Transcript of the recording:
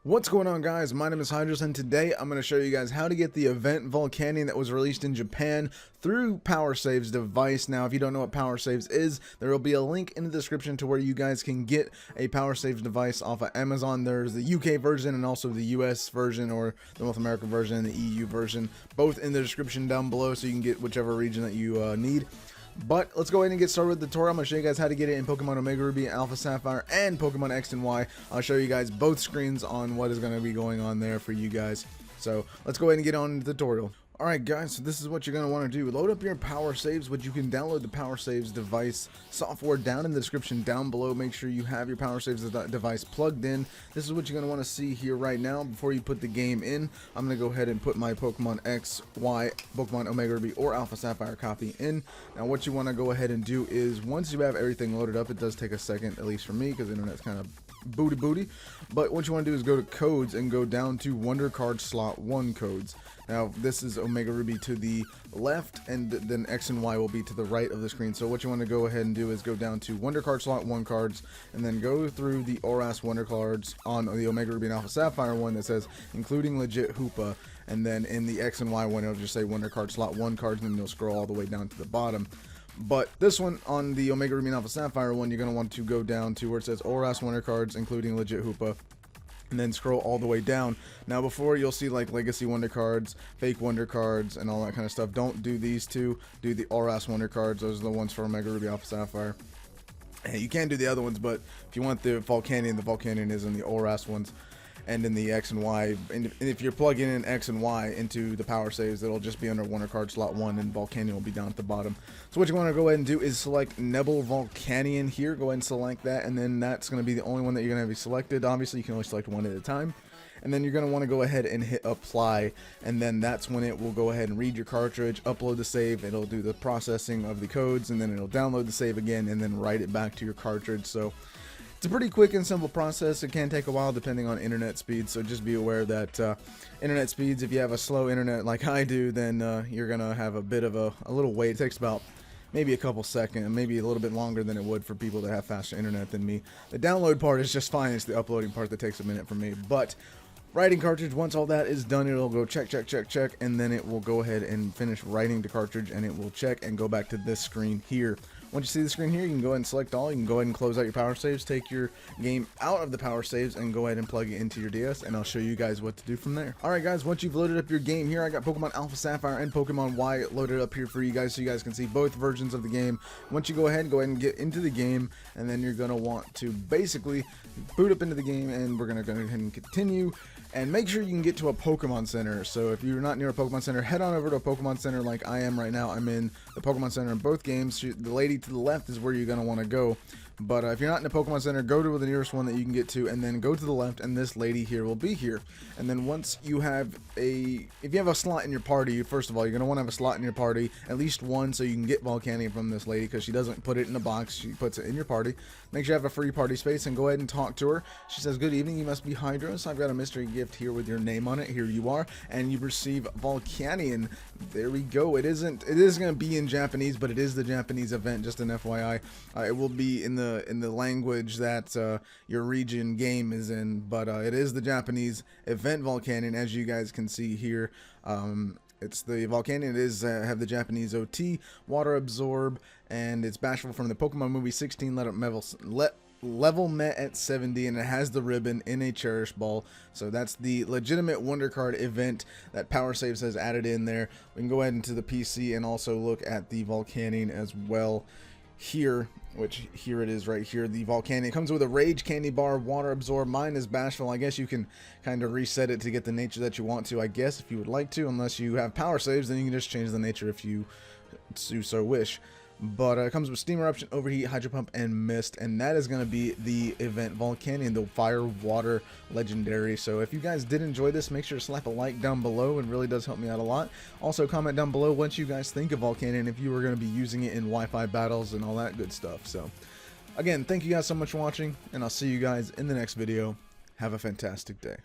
What's going on, guys? My name is Hydros, and today I'm going to show you guys how to get the Event Volcanion that was released in Japan through PowerSaves device. Now, if you don't know what PowerSaves is, there will be a link in the description to where you guys can get a PowerSaves device off of Amazon. There's the UK version and also the US version, or the North American version and the EU version, both in the description down below, so you can get whichever region that you need. But let's go ahead and get started with the tutorial. I'm going to show you guys how to get it in Pokemon Omega Ruby, Alpha Sapphire, and Pokemon X and Y. I'll show you guys both screens on what is going to be going on there for you guys. So let's go ahead and get on the tutorial. Alright guys, so this is what you're going to want to do. Load up your PowerSaves, which you can download the PowerSaves device software down in the description down below. Make sure you have your PowerSaves device plugged in. This is what you're going to want to see here right now. Before you put the game in, I'm going to go ahead and put my Pokemon X, Y, Pokemon Omega Ruby, or Alpha Sapphire copy in. Now what you want to go ahead and do is, once you have everything loaded up, it does take a second, at least for me, because the internet's kind of booty, but what you want to do is go to codes and go down to Wonder Card Slot 1 codes. Now this is Omega Ruby to the left, and then X and Y will be to the right of the screen. So what you want to go ahead and do is go down to Wonder Card Slot 1 cards, and then go through the ORAS Wonder Cards on the Omega Ruby and Alpha Sapphire one that says including legit Hoopa, and then in the X and Y one it'll just say Wonder Card Slot 1 cards, and then you'll scroll all the way down to the bottom. But this one, on the Omega Ruby and Alpha Sapphire one, you're going to want to go down to where it says ORAS Wonder Cards, including legit Hoopa, and then scroll all the way down. Now before, you'll see like Legacy Wonder Cards, Fake Wonder Cards, and all that kind of stuff. Don't do these two. Do the ORAS Wonder Cards. Those are the ones for Omega Ruby, Alpha Sapphire. And you can do the other ones, but if you want the Volcanion is in the ORAS ones and in the X and Y. And if you're plugging in X and Y into the PowerSaves, it'll just be under Wonder Card Slot 1, and Volcanion will be down at the bottom. So what you want to go ahead and do is select Nebel Volcanion here. Go ahead and select that, and then that's going to be the only one that you're going to have selected. Obviously, you can only select one at a time. And then you're going to want to go ahead and hit apply, and then that's when it will go ahead and read your cartridge, upload the save, it'll do the processing of the codes, and then it'll download the save again, and then write it back to your cartridge. So it's a pretty quick and simple process. It can take a while depending on internet speed, so just be aware that internet speeds, if you have a slow internet like I do, then you're going to have a bit of a little wait. It takes about maybe a couple seconds, maybe a little bit longer than it would for people that have faster internet than me. The download part is just fine. It's the uploading part that takes a minute for me. But writing cartridge, once all that is done, it'll go check, and then it will go ahead and finish writing the cartridge, and it will check and go back to this screen here. Once you see the screen here, you can go ahead and select all. You can go ahead and close out your PowerSaves, take your game out of the PowerSaves, and go ahead and plug it into your DS, and I'll show you guys what to do from there. Alright guys, once you've loaded up your game here, I got Pokemon Alpha Sapphire and Pokemon Y loaded up here for you guys, so you guys can see both versions of the game. Once you go ahead and get into the game, and then you're going to want to basically boot up into the game, and we're going to go ahead and continue. And make sure you can get to a Pokemon Center. So if you're not near a Pokemon Center, head on over to a Pokemon Center like I am right now. I'm in the Pokemon Center in both games. The lady to the left is where you're going to want to go. But if you're not in a Pokemon Center, go to the nearest one that you can get to, and then go to the left, and this lady here will be here. And then once you have if you have a slot in your party, first of all, you're going to want to have a slot in your party, at least one, so you can get Volcanion from this lady, because she doesn't put it in a box, she puts it in your party. Make sure you have a free party space, and go ahead and talk to her. She says, "Good evening, you must be Hydros. I've got a mystery gift here with your name on it. Here you are, and you receive Volcanion." There we go. It is going to be in Japanese, but it is the Japanese event, just an FYI. It will be in the language that your region game is in, but it is the Japanese Event Volcanion, as you guys can see here. It's the Volcanion. It is have the Japanese OT, water absorb, and it's bashful from the Pokemon movie 16 level met at 70, and it has the ribbon in a Cherish Ball. So that's the legitimate Wonder Card event that PowerSaves has added in there. We can go ahead into the PC and also look at the Volcanion as well here, which here it is right here. The Volcanion comes with a Rage Candy Bar, Water Absorb. Mine is Bashful. I guess you can kind of reset it to get the nature that you want to, I guess, if you would like to. Unless you have PowerSaves, then you can just change the nature if you so wish. But it comes with Steam Eruption, Overheat, Hydro Pump, and Mist, and that is going to be the Event Volcanion, the Fire Water Legendary. So if you guys did enjoy this, make sure to slap a like down below. It really does help me out a lot. Also, comment down below what you guys think of Volcanion, if you were going to be using it in Wi-Fi battles and all that good stuff. So again, thank you guys so much for watching, and I'll see you guys in the next video. Have a fantastic day.